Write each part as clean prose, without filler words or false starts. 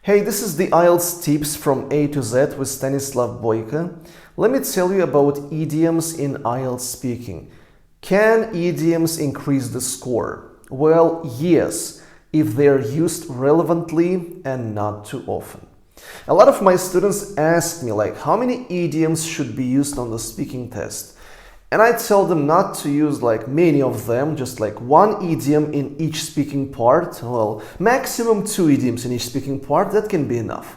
Hey, this is the IELTS tips from A to Z with Stanislav Boyko. Let me tell you about idioms in IELTS speaking. Can idioms increase the score? Well, yes, if they are used relevantly and not too often. A lot of my students ask me how many idioms should be used on the speaking test? And I tell them not to use many of them, just one idiom in each speaking part. Well, maximum 2 idioms in each speaking part, that can be enough.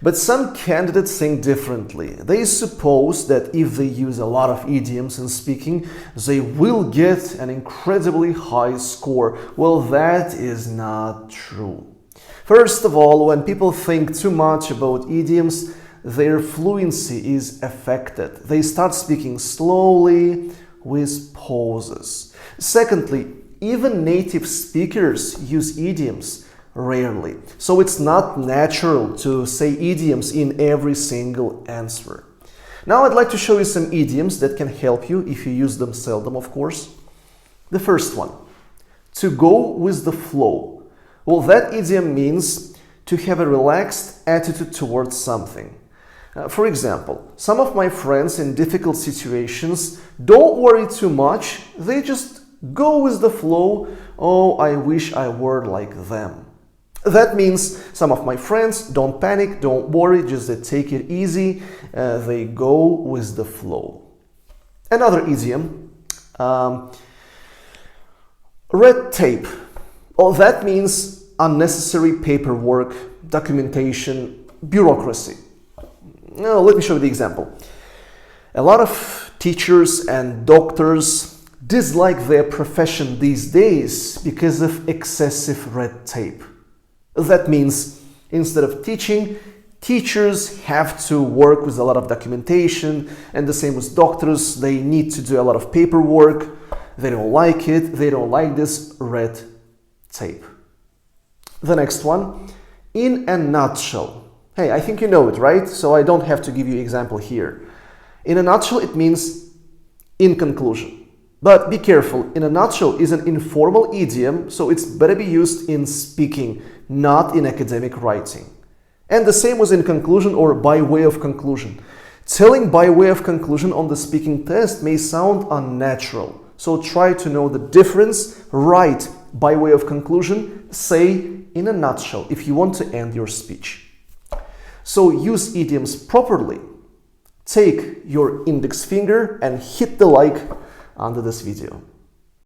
But some candidates think differently. They suppose that if they use a lot of idioms in speaking, they will get an incredibly high score. Well, that is not true. First of all, when people think too much about idioms, their fluency is affected. They start speaking slowly with pauses. Secondly, even native speakers use idioms rarely. So it's not natural to say idioms in every single answer. Now I'd like to show you some idioms that can help you if you use them seldom, of course. The first one, to go with the flow. Well, that idiom means to have a relaxed attitude towards something. For example, some of my friends in difficult situations don't worry too much, they just go with the flow. Oh, I wish I were like them. That means some of my friends don't panic, don't worry, just they take it easy, they go with the flow. Another idiom, red tape. Oh, that means unnecessary paperwork, documentation, bureaucracy. Now, let me show you the example. A lot of teachers and doctors dislike their profession these days because of excessive red tape. That means instead of teaching, teachers have to work with a lot of documentation, and the same with doctors. They need to do a lot of paperwork. They don't like it. They don't like this red tape. The next one, in a nutshell. Hey, I think you know it, right? So I don't have to give you an example here. In a nutshell, it means in conclusion. But be careful, in a nutshell is an informal idiom, so it's better be used in speaking, not in academic writing. And the same was in conclusion or by way of conclusion. Telling by way of conclusion on the speaking test may sound unnatural, so try to know the difference. Write by way of conclusion, say in a nutshell if you want to end your speech. So use idioms properly. Take your index finger and hit the like under this video.